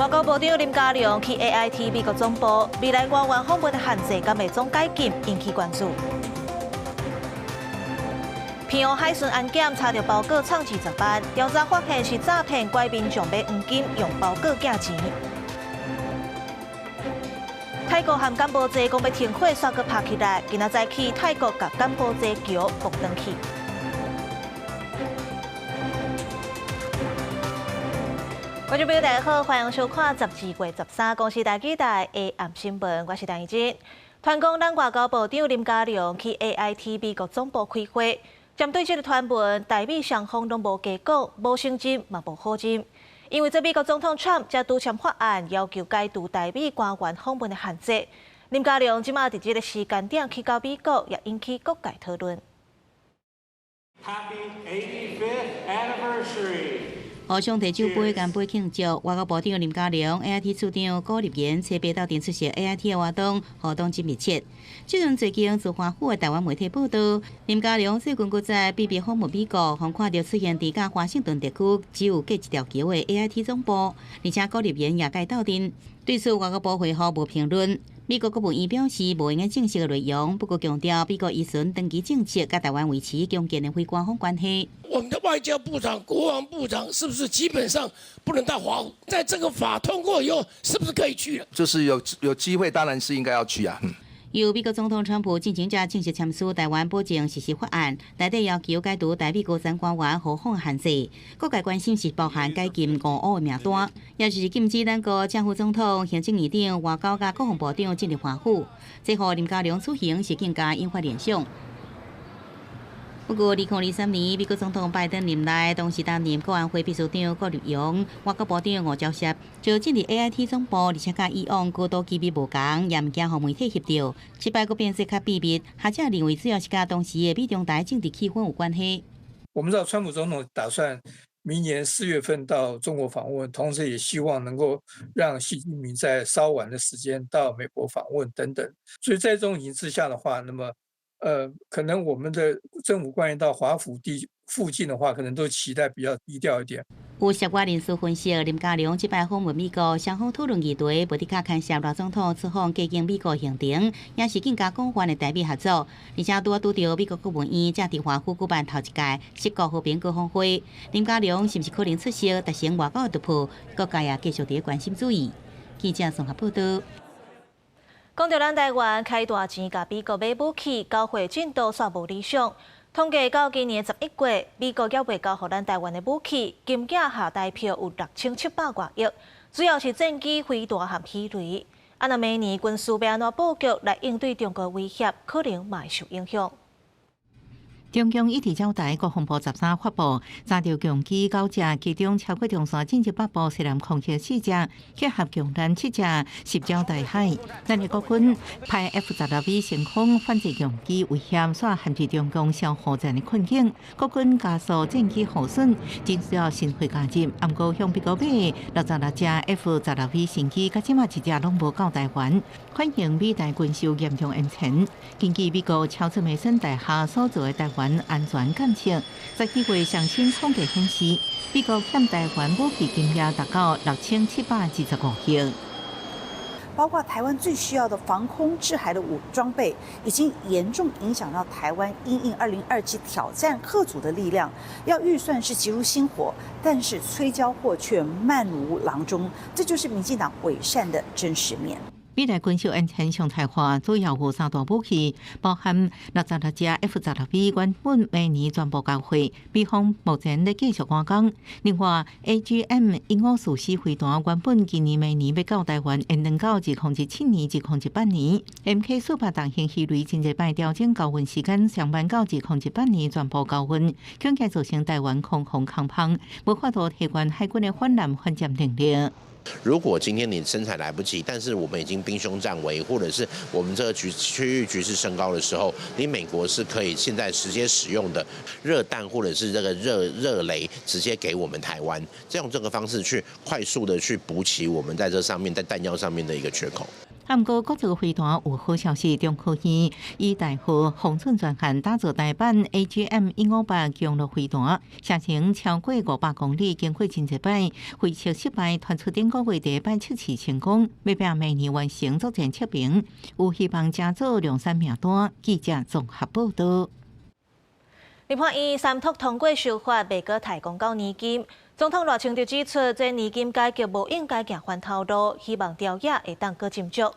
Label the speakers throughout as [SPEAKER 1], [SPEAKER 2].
[SPEAKER 1] 外交部长林佳龙去 AIT 美国总部，未来官员访问的限制敢会总解禁，引起关注。平湖海巡安检查到包裹藏20万，调查发现是诈骗拐民众买黄金用包裹寄钱。泰国和柬埔寨讲要停火，煞搁拍起来。今仔早起，泰国甲柬埔寨桥复登去。观众朋友大家好，欢迎收看12月13公视台记台的暗新闻，我是陈怡珍。团讲咱外交部长林佳龙去 AIT 美国总部开会，针对这个传闻，台美双方拢无加讲，无承认嘛无否认。因为这美国总统 Trump 才拄签法案，要求解除台美官员访问的限制。林佳龙即马伫这个时间点去到美国，也引起各界讨论。
[SPEAKER 2] Happy 85th anniversary.
[SPEAKER 3] 互相摕酒杯干杯庆祝，外交部长林佳龙、AIT 处长高立言车北斗阵出席 AIT 的活动真密切。即阵最近自华府的台湾媒体报道，林佳龙最近搁在秘密访问美国，互看到出现伫甲华盛顿地区只有隔一条桥的 AIT 总部，而且高立言也甲斗阵。对此，外交部回复无评论。美国国务院表示，无应该正式的内容，不过强调美国依循长期政策，甲台湾维持强健的非官方关系。
[SPEAKER 4] 我们的外交部长、国防部长是不是基本上不能到华府？在这个法通过以后，是不是可以去了？
[SPEAKER 5] 就是有机会，当然是应该要去啊。
[SPEAKER 3] 由美国总统川普进行者正式签署台湾保证实施法案，内底要求解除台美国参官员互访限制。各界关心是包含解禁5的名单，也就是禁止咱国政府总统、行政院长、外交甲国防部长进入华府。这互林佳龙出行是更加引发联想。不过，2023年美国总统拜登任内，当时担任国安会秘书长郭立勇、外交部长吴钊燮，就进入 AIT 总部，而且甲以往高度机密无同，也毋惊互媒体翕到。这摆佫变说较秘密，学者认为主要是甲当时的美中台政治气氛有关系。
[SPEAKER 6] 我们知道，川普总统打算明年4月份到中国访问，同时也希望能够让习近平在稍晚的时间到美国访问等等。所以在这种情形之下的话，那么可能我们的政府官员到华府附近的话，可能都期待比较低调一点。
[SPEAKER 3] 有相关人士分析，林佳龙这摆访问美国，双方讨论议题无伫较牵涉赖总统出访过境美国行程，也是更加广泛的台美合作。而且拄到美国国务院正伫华府举办头一届七国和平高峰会，林佳龙是毋是可能出席达成外交的突破？各界也继续伫关心注意。记者综合报道。
[SPEAKER 1] 讲到咱台湾开大钱甲美国买武器，交货进度煞无理想。统计到今年11月，美国也未交予咱台湾的武器，金额下代票有6700多亿，主要是战机、飞弹和鱼雷。若明年军事要安怎布局来应对中国威胁，可能嘛会受影响。
[SPEAKER 7] 中共一直交代，国防部13发布，查到强机9只，其中超过中线进入北部西南空袭4只，结合强弹7只，10招大海。咱的国军派 F-12V 升空反制强机威胁，煞限制中共消耗战的困境。国军加速战机护损，真需要新会加入。不过向美国买66只 F-12V 新机，到即马一只拢无到台湾，反映美台军售严重延前。根据美国乔治梅森大厦所做的台湾安全监测，17月上新统计显示，美国欠台湾武器金额达到6725亿。
[SPEAKER 8] 包括台湾最需要的防空制海的装备，已经严重影响到台湾因应2027挑战吓阻的力量。要预算是急如星火，但是催交货却慢如郎中，这就是民进党伪善的真实面。
[SPEAKER 7] 美台军售安全常态化，主要有3大武器，包含66只 F-12V， 原本明年全部交货，美方目前在继续赶工。另外 ，AGM-154飞弹原本今年明年要到台湾，延长到2017年至2018年。MK-48大型鱼雷近日摆调整交运时间，上班到2018年全部交运，恐计造成台湾空防抗碰，无法度提悬海军的反舰反舰能力。
[SPEAKER 9] 如果今天你生产来不及，但是我们已经兵凶战危，或者是我们这个区域局势升高的时候，你美国是可以现在直接使用的热弹或者是这个热雷，直接给我们台湾，用这个方式去快速的去补齐我们在这上面在弹药上面的一个缺口。
[SPEAKER 7] 不过，国际会谈有好消息，中科院以大号方寸专线打造台版 AGM-158降落飞弹，射程超过500公里，经过真济摆飞测失败，传出顶个月第一摆测试成功，要拼明年完成作战测评，有希望加做量产名单。记者综合报道。
[SPEAKER 1] 立法院三读通过修法，未过提公告年金。总统赖清德指出，这年金改革无应该行反头路，希望调野会当搁斟酌。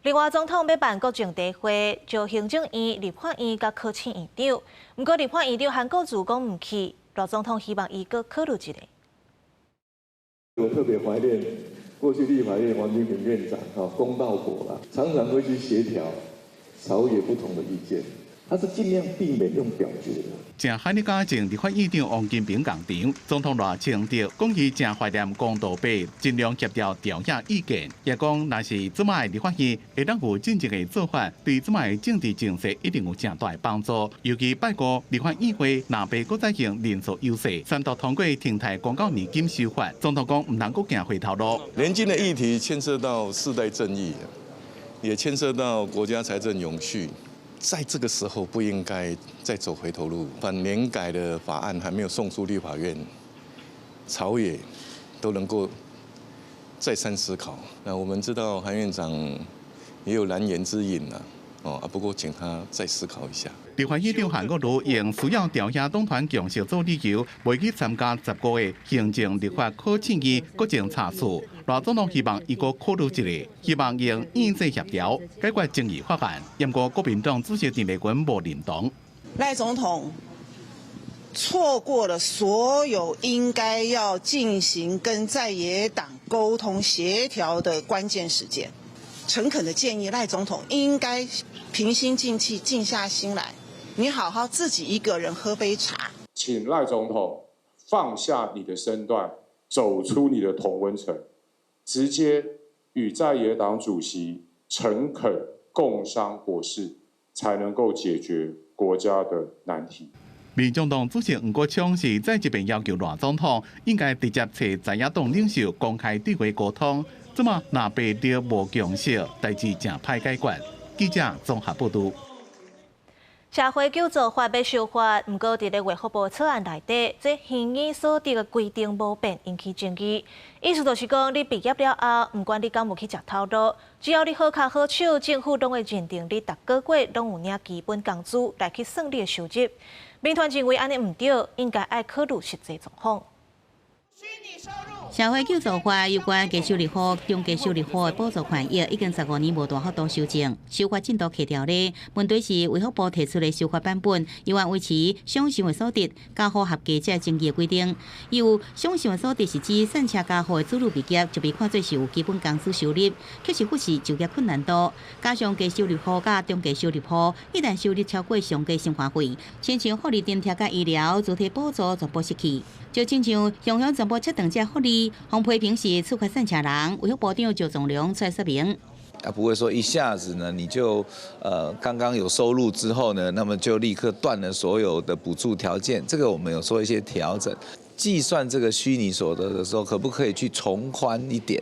[SPEAKER 1] 另外，总统要办国情大会，就行政院、立法院甲考试院长。不过，立法院长韩国瑜讲唔去，赖总统希望伊搁考虑一下。
[SPEAKER 10] 我特别怀念过去立法院王金平院长，公道伯啦，常常会去协调朝野不同的意见。他是尽量避免用表决的。
[SPEAKER 11] 正海日家前立法院长王金平讲场，总统赖清德讲伊正怀念公道伯，尽量协调调野意见，也讲若是即卖立法院会当有正直的做法，对即卖政治政策一定有正大的帮助。尤其拜过立法议会若被搁再行连锁优势，三读通过停台公告年金修法，总统讲唔能够行回头路。
[SPEAKER 12] 年金的议题牵涉到世代正义，也牵涉到国家财政永续。在这个时候不应该再走回头路，把年改的法案还没有送出立法院，朝野都能够再三思考。那我们知道韩院长也有难言之隐不过请他再思考一下。
[SPEAKER 11] 立法院长韩国瑜用需要调野党团强势做理由，未去参加10个月行政立法考试院国情查试。赖总统希望伊个考虑一下，希望用院制协调解决争议法案。不过国民党主席郑丽君无认同。
[SPEAKER 13] 赖总统错过了所有应该要进行跟在野党沟通协调的关键时间。诚恳的建议赖总统应该平心静气、静下心来，你好好自己一个人喝杯茶。
[SPEAKER 14] 请赖总统放下你的身段，走出你的同温层，直接与在野党主席诚恳共商国事，才能够解决国家的难题。
[SPEAKER 11] 民众党主席黄国昌是再一遍要求赖总统应该直接找在野党领袖公开对话沟通。这么若被着无共识，代志正歹解决。记者综合报道。
[SPEAKER 1] 社会救助法要修法，不过伫咧卫福部草案内底，这现已所得的规定无变，引起争议。意思就是讲，你毕业了后，不管你敢有去食头路，只要你好卡好手，政府拢会认定你逐个月拢有领基本工资来去算你的收入。民团认为安尼唔对，应该爱考虑实际状况。
[SPEAKER 3] 社会救助法有关低收入户、中低收入户的补助款益，已经15年无大幅度修正。修法进度起条例，问题是卫福部提出的修法版本，有按维持享受的所得加户合计才争议的规定。有享受的所得是指散车加户的子女毕业就被看作是有基本工资收入，确实忽视就业困难度。加上低收入户甲中低收入户，一旦收入超过上计生活费，亲像福利津贴甲医疗、主体补助全部失去。就亲像乡乡全部切断这福利，洪批评是触发散车人，卫福部长周总良出来说明。
[SPEAKER 15] 不会说一下子呢，你就刚刚有收入之后呢，那么就立刻断了所有的补助条件。这个我们有做一些调整，计算这个虚拟所得的时候，可不可以去从宽一点？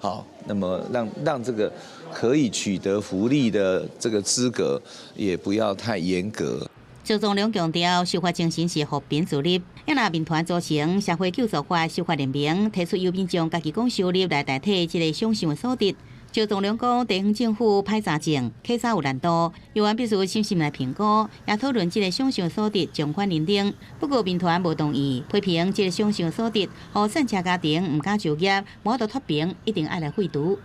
[SPEAKER 15] 好，那么让这个可以取得福利的这个资格也不要太严格。
[SPEAKER 3] 周总良强调，修法精神是和平自立。也拿民团组成社会救助法修法联名，提出由民众家己讲收入来代替这个享受的所得。周总良讲，地方政府歹查证，稽查有难度，有关必须细心来评估，也讨论这个享受所得奖款认定。不过民团无同意，批评这个享受所得，和散车家庭唔敢就业，无法度脱贫，一定爱来废除。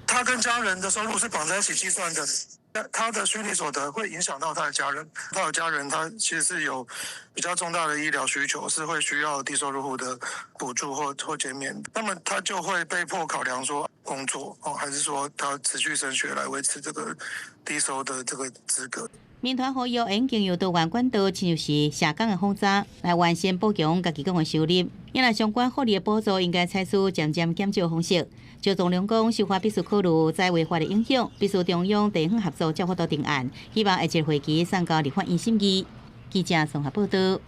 [SPEAKER 16] 他跟家人的收入是绑在一起计算的。他的虚拟所得会影响到他的家人，他的家人他其实是有比较重大的医疗需求，是会需要低收入户的补助或减免，那么他就会被迫考量说工作还是说他持续升学来维持这个低收的这个资格。
[SPEAKER 3] 民团呼吁应经由多元管道，亲像是社工的方扎，来完善补强家己讲的收入。因来相关福利的补助应该采取渐渐减少的方式。周总良讲，修法必须考虑在违法的影响，必须中央地方合作才法度定案。希望下一会期送到立法院审议。记者综合报道。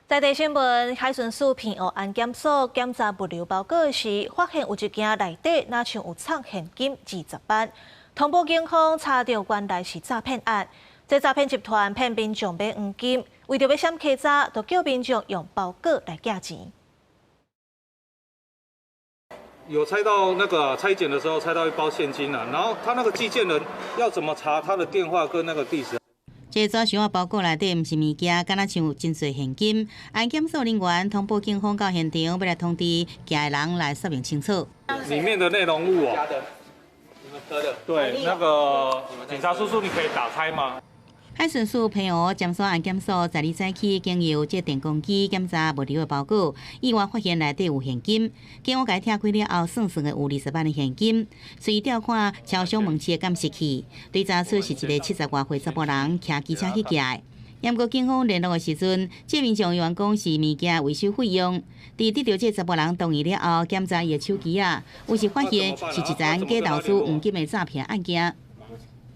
[SPEAKER 1] 在地新闻，海巡署平湖安检所检查物流包裹时，发现有一件内底若像有藏现金20万。通报警方查到原来是诈骗案。这诈骗集团骗民众买黄金，为着要闪欺诈，就叫民众用包裹来寄钱。
[SPEAKER 17] 有猜到那个拆检的时候，拆到一包现金了，然后他那个寄件人要怎么查他的电话跟那个地址？
[SPEAKER 3] 这纸箱啊包裹内底毋是物件，敢若像有真侪现金。安检所人员通报警方到现场，要来通知寄的人来说明清楚。
[SPEAKER 17] 里面的内容物哦，
[SPEAKER 2] 你们喝的？
[SPEAKER 17] 对，那个警察叔叔，你可以打开吗？
[SPEAKER 3] 海巡署平湖检所安检所12早起经由这电工机检查物流的包裹，意外发现内底有现金。警方解拆开了后，算的有20万的现金。随调看超商门市的监视器，对查出是一个70外岁查甫人骑机车去寄的。不过警方联络的时阵，这民众员讲是物件维修费用。在得到这查甫人同意了后，检查伊的手机啊，有时发现是一桩假投资黄金的诈骗案件。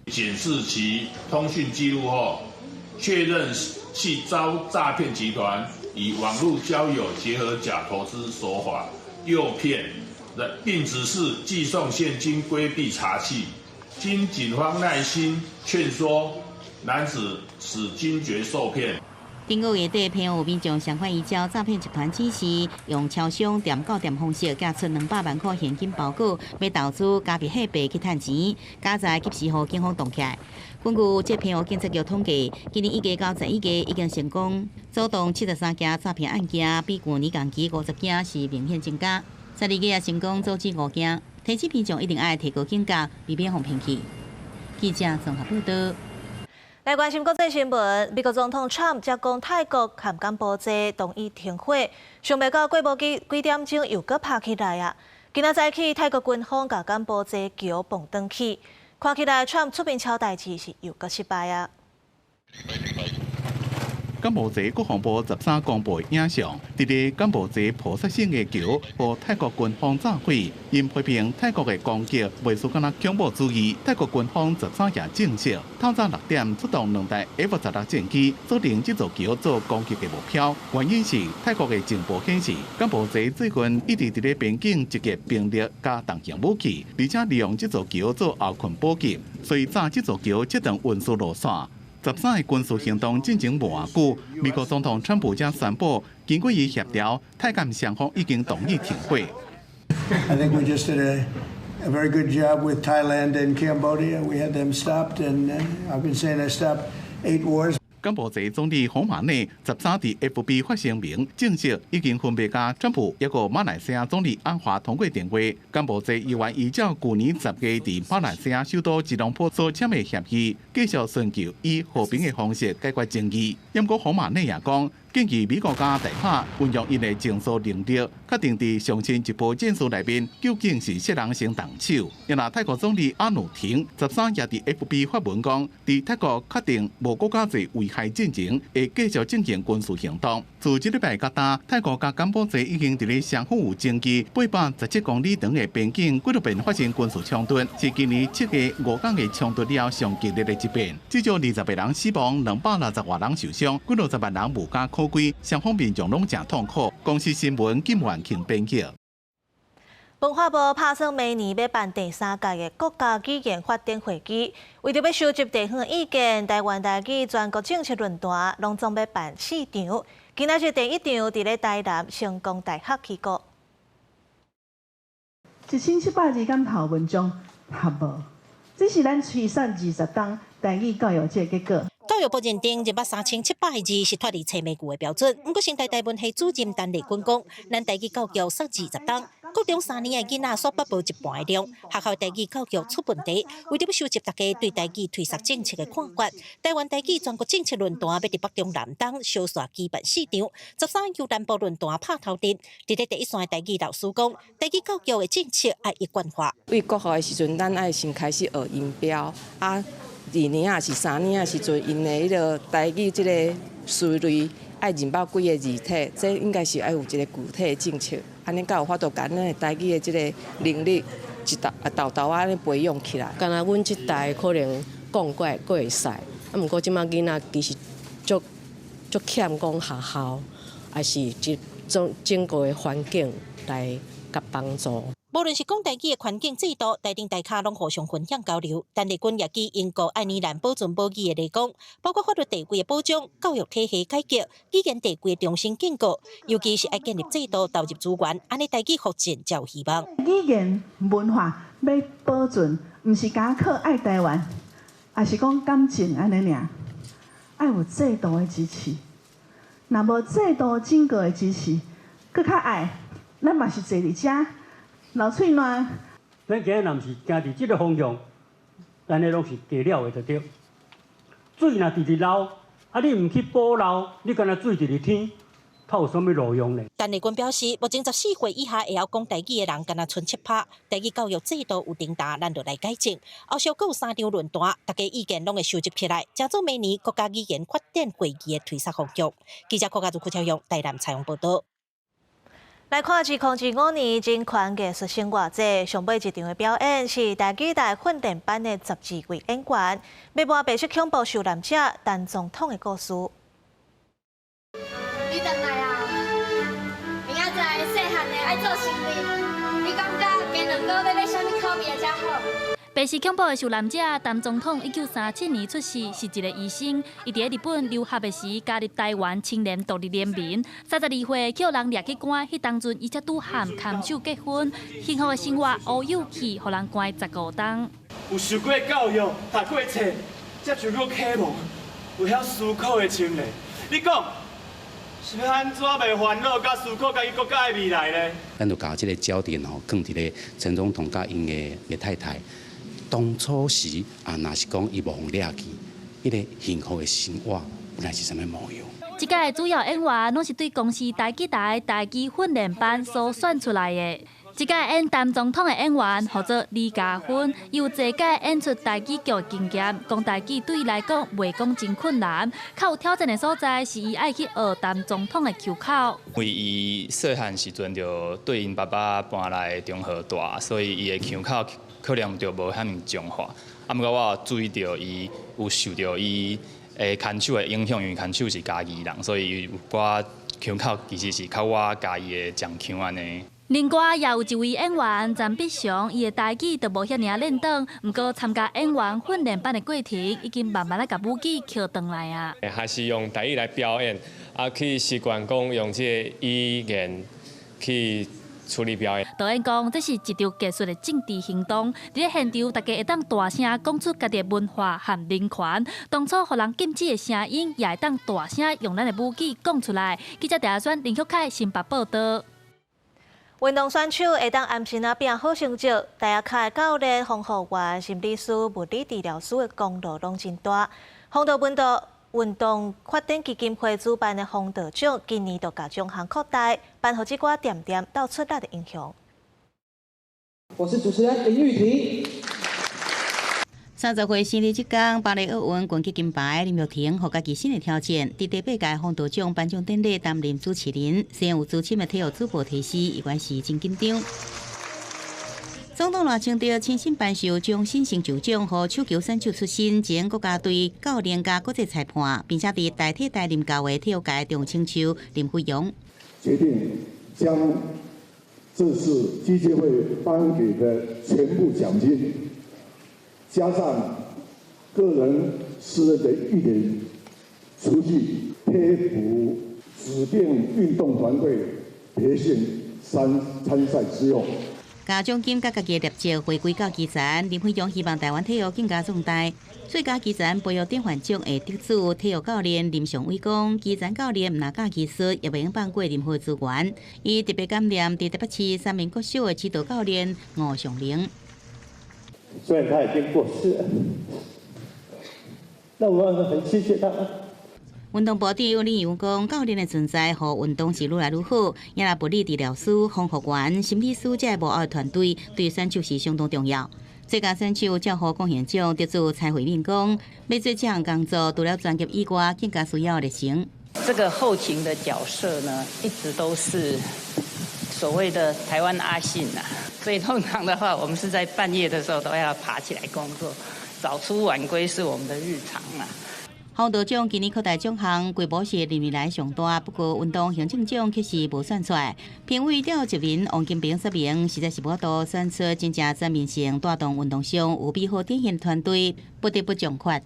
[SPEAKER 18] 检视其通讯记录后，确认系遭诈骗集团以网络交友结合假投资手法诱骗，并指示寄送现金规避查缉。经警方耐心劝说，男子始惊觉受骗。
[SPEAKER 3] 顶个月底，平湖民众相关依照诈骗集团指示，用超商店到店方式寄出200万块现金包裹，要投资加币货币去赚钱。加在及时互警方冻起来。根据这平湖警察局统计，今年1月到11月已经成功阻挡73件诈骗案件，比去年同期50件是明显增加。12月也成功阻止5件，提醒民众一定要提高警觉，避免互骗去。记者综合报道。
[SPEAKER 1] 来关心国际新闻，美国总统 Trump 接讲泰国和柬埔寨同意停火，想袂到过无几点钟又搁拍起来啊！今仔早起，泰国军方甲柬埔寨桥蹦登起，看起来 Trump 出面敲代志是又搁失败啊！
[SPEAKER 11] 柬埔寨国防部13公布影像，伫咧柬埔寨菩萨省的桥，和泰国军方炸毁，因批评泰国的攻击袂输敢若恐怖主义。泰国军方13也证实，透早6点出动2台 F-16战机，锁定这座桥做攻击的目标。原因是泰国的情报显示，柬埔寨最近一直伫咧边境集结兵力加重型武器，而且利用这座桥做后勤补给，所以炸这座橋这段运输路线。13个军事行动进行无偌久，美国总统川普才宣布，经过伊协调，泰柬双方已经同意停火。
[SPEAKER 19] I think we just did a very good job with Thailand and Cambodia. We had them stopped, and I've been saying I stopped 8 wars.
[SPEAKER 11] 柬埔寨总理洪马内13伫 FB 发声明，证实已经分别甲川普一个马来西亚总理安华通过电话。柬埔寨议员依照去年10月伫马来西亚首都吉隆坡所签的协议，继续寻求以和平的方式解决争议。不过洪马内也讲，建议美国加大拍运用因的情绪能力，确定伫上新一波战术内面究竟是谁人先动手。因那泰国总理阿努廷13也伫 FB 发文讲，伫泰国确定无国家侪危害进程，会继续进行军事行动。自这礼拜到呾，泰国甲柬埔寨已经伫咧相互有争议817公里长的边境几多遍发生军事冲突，是今年7月5港的冲突了上激烈的一遍，至少20个人死亡，260外人受伤，几60万人无家可归，双方民众拢真痛苦。公司新闻金元庆编辑。
[SPEAKER 1] 文化部打算明年要办第3届的国家语言发展会议，为着要收集地方的意见，台湾台语全国政策论坛拢总要办4场。今仔日第1场伫咧台南成功大学起过。
[SPEAKER 20] 1700字敢头文章合无？这是咱推选20档台语教育这个结果。
[SPEAKER 21] 教育部认定23700字是脱离册美句的标准。不过，新台文系主任陈丽君讲，咱台语教育设20档，各中3年的囡仔所颁布一半的量，学校台语教育出问题。为了要收集大家对台语推设政策的看法，台湾台语全国政策论坛要伫北中南东小选举办4场。13由南部论坛拍头阵，伫咧第一线的台语老师讲，台语教育的政策要一贯化。
[SPEAKER 22] 为国校的时阵，咱爱先开始学音标啊。2年啊是3年啊时阵，因的迄个台语即个思维爱认报几个字体，这应该是爱有一个具体的政策，安尼才有法度将咱的台语的即个能力一道道安尼培养起来。
[SPEAKER 23] 敢若阮即代可能讲过会使，啊，毋过即摆囡仔其实足欠讲学校，
[SPEAKER 22] 还是整个的环境来甲帮助。
[SPEAKER 21] 无论是讲台语的环境制度，台顶台卡拢互相分享交流。但日军也基因国爱尔兰保存母语的立功，包括法律地位的保障、教育体系改革、语言地位的重新建构，尤其是爱建立制度投入资源，安尼台语福建才有希望。
[SPEAKER 20] 语言文化要保存，毋是单靠爱台湾，也是讲感情安尼尔，爱有制度的支持。若无制度整个的支持，搁较爱，咱嘛是坐伫遮。流喙烂，
[SPEAKER 4] 咱今日若毋是行伫即个方向，咱咧拢是加了的就对。水若直直流，你毋去保留，你干那水直直天，它有啥物路用呢？
[SPEAKER 21] 但日军表示，目前14岁以下会晓讲台语的人，敢若剩7%。台语教育制度有重大，咱就来改正。后续阁有3场论坛，大家意见拢会收集起来，加做明年国家语言发展会议的推测方向。记者柯家祖、柯超勇台南采访报道。
[SPEAKER 1] 来看2025年真款艺术生活节上尾一场的表演是台语台训练班的12位演员，要播白色恐怖受难者陈总统的故事。
[SPEAKER 5] 你回来啊！明仔载细汉的爱做生意，你感觉加2个月要啥物口味才好？
[SPEAKER 6] 白色恐怖的受难者陈总统1937年出世，是一个医生。伊伫日本留学的时加入台湾青年独立联盟。32岁叫人掠去关，迄当阵伊才拄和牵手结婚，幸福的生活乌有去，互人关15冬。
[SPEAKER 24] 有受过教育，读过册，才受过启蒙，有晓思考的能力。你讲，是要安怎袂烦恼甲思考家己国家的未来呢？
[SPEAKER 25] 咱就把这个焦点放伫咧陈总统甲因的太太。当初时若是讲伊无互掠去，迄个幸福的生活本来是啥物模样？
[SPEAKER 6] 这届主要演员拢是对公司台语台台语训练班所选出来的。这届演陈总统的演员叫做李家芬，伊有这届演出台语剧的经验，讲台语对伊来讲袂讲真困难。较有挑战的所在是伊爱去学陈总统的口口。
[SPEAKER 26] 因为伊细汉时阵就对因爸爸搬来中和大，所以伊的口口。可能就无遐尼强化，啊，毋过我注意到伊有受到伊诶牵手的影响，因为牵手是家己人，所以我腔口其实是靠我家己的讲腔安尼。
[SPEAKER 6] 另外也有一位演员詹必祥，伊的台语就无遐尔练长，毋过参加演员训练班的过程，已经慢慢来甲母语捡回来啊。
[SPEAKER 27] 还是用台语来表演，啊，去习惯讲用这个语言去。处理表演，
[SPEAKER 6] 导演讲，这是一场艺术的政治行动。伫咧现场，大家会当大声讲出家己的文化和人权。当初互人禁止的声音，也会当大声用咱的母语讲出来。记者陈选林旭凯新北报道。
[SPEAKER 1] 运动选手会当安心拼好成绩，大家卡教练、防护员、心理师、物理治疗师的功劳拢真大。运动发展基金会主办的风道奖，今年就甲奖项扩大，办好几寡店店到出力的影响。
[SPEAKER 28] 我是主持人林玉婷。
[SPEAKER 3] 30岁生日这天，芭蕾奥运冠军金牌林玉婷获家己新的挑战，伫第8届风道奖颁奖典礼担任主持人，虽然有资深的体育主播提示，伊原是真紧张。总统赖清德亲身颁授终身成就奖，予手球选手出身前国家队教练加国际裁判，并且伫代替担任教的体育界重青球林辉勇，
[SPEAKER 10] 决定将这次基金会颁给的全部奖金，加上个人私人的1点出去贴补指定运动团队培训参赛之用。
[SPEAKER 3] 加奖金甲家己的业绩回归到基层，林辉勇希望台湾体育更加壮大。最佳基层培育典范奖的得主体育教练林尚伟讲，基层教练毋但教技术，也袂用放过任何资源。伊特别感念伫台北市3名国小的指导教练吴尚玲。
[SPEAKER 28] 虽然他已经过世了，那我很谢谢他。
[SPEAKER 3] 运动部长李勇讲，教练的存在，互运动是愈来愈好。也若物理治疗师、防护员、心理师这幕后的团队，对选手是相当重要。最佳选手照护贡献奖得主蔡慧敏讲，要做这项工作，除了专业以外，更加需要热情。
[SPEAKER 29] 这个后勤的角色呢，一直都是所谓的台湾阿信呐。所以通常的话，我们是在半夜的时候都要爬起来工作，早出晚归是我们的日常啊。
[SPEAKER 3] 黄道奖今年扩大奖项，规模是历年来上大，不过运动行政奖却是无选出来。评委廖一民、王金平说明，实在是无多选出真正全面性带动运动上有美好典型团队，不得不奖发。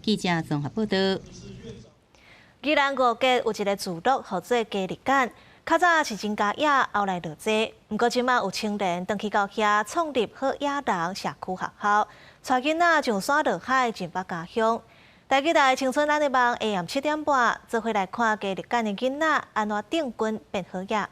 [SPEAKER 3] 记者综合报道。
[SPEAKER 1] 宜兰五街有一个聚落，号做嘉日间。较早是真加野，后来落济。不过即马有青年登去到遐创立好野人社区学校，带囡仔上山下海进北家乡。台记台青春咱的梦，下暗7点半，做伙来看嘉日间的囡仔安怎定军变好野。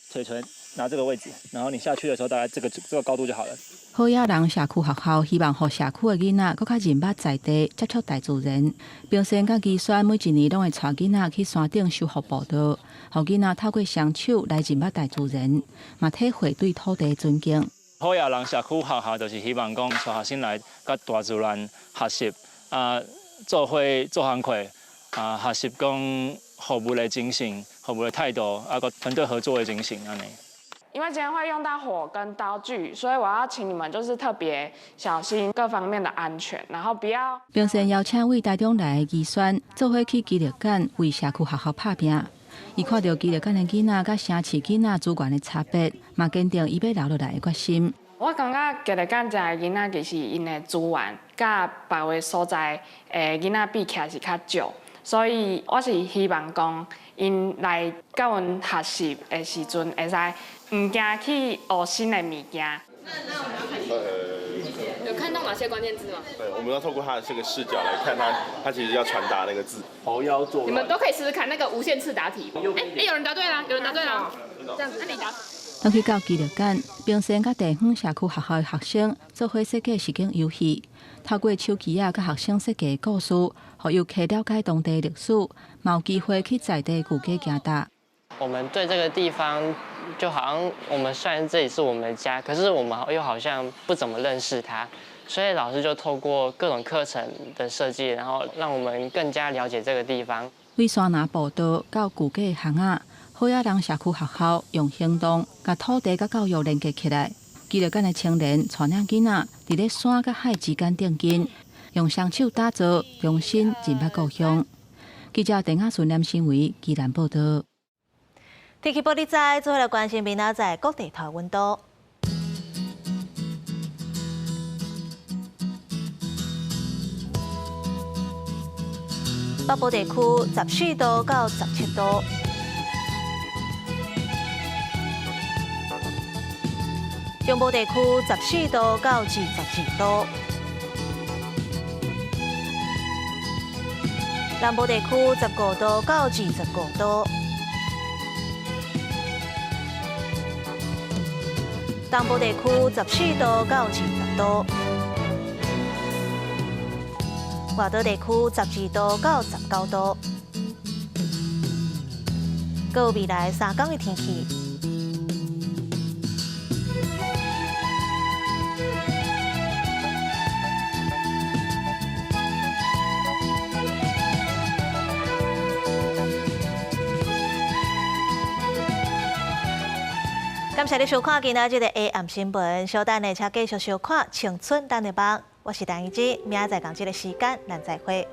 [SPEAKER 2] 嘴唇拿这个位置，然后你下去的时候，大概这个高度就好了。
[SPEAKER 7] 好野人社区学校希望让社区的囡仔更加认捌在地，接触大自然。平生甲基选每一年拢会带囡仔去山顶修复步道，让囡仔透过双手来认捌大自然，嘛体会对土地的尊敬。
[SPEAKER 2] 好野人社区学校就是希望讲，带学生来甲大自然学习，做伙做行课，学习讲服务的精神、服务的态度，个团队合作的精神安尼。
[SPEAKER 8] 因为今天会用到火跟刀具，所以我要请你们就是特别小心各方面的安全，然后不要。
[SPEAKER 7] 平生邀请为台中来的基选，做伙去基立间为社区学校拍拼。伊看到基立间的囡仔甲城市囡仔资源的差别，嘛坚定伊要留落来的决心。
[SPEAKER 8] 我感觉基立间这囡仔其实因的资源，甲别个所在的囡仔比起来是较少，所以我是希望讲，因来甲阮学习的时阵，会使唔惊去学新的物件。
[SPEAKER 9] 有看到哪些关键字吗？
[SPEAKER 12] 对，我们要透过他的这个视角来看他其实要传达那个字。
[SPEAKER 9] 猴腰座。你们都可以试试看那个无限次答题。有人答对了，有人答对了。这样子，那你答。
[SPEAKER 7] 当去到基立间，平生甲地方社区学校的学生做伙设计实景游戏，透过手机甲学生设计故事，互游客了解当地历史，嘛有机会去在地古街行踏。
[SPEAKER 13] 我们对这个地方，就好像我们虽然这里是我们的家，可是我们又好像不怎么认识它，所以老师就透过各种课程的设计，然后让我们更加了解这个地方。
[SPEAKER 7] 为山拿步道到古街巷仔，好野人社区学校用行动甲土地甲教育连接起来。基立间的青年带领囡仔伫咧山甲海之间定根，用双手打造，重新认捌故乡。记者陈雅顺、连新维宜兰报道。
[SPEAKER 1] 天气报你知，做伙来关心明仔载各地头温度。北部地区14度到17度，中部地区14度到22度，南部地区15度到25度。东部地区14度到20度，外岛地区12度到19度。各有未来3天的天气。感谢你收看今仔日的下暗新闻，稍等下请继续收看《青春等的帮》，我是陈怡芝，明仔载同这个时间咱再会。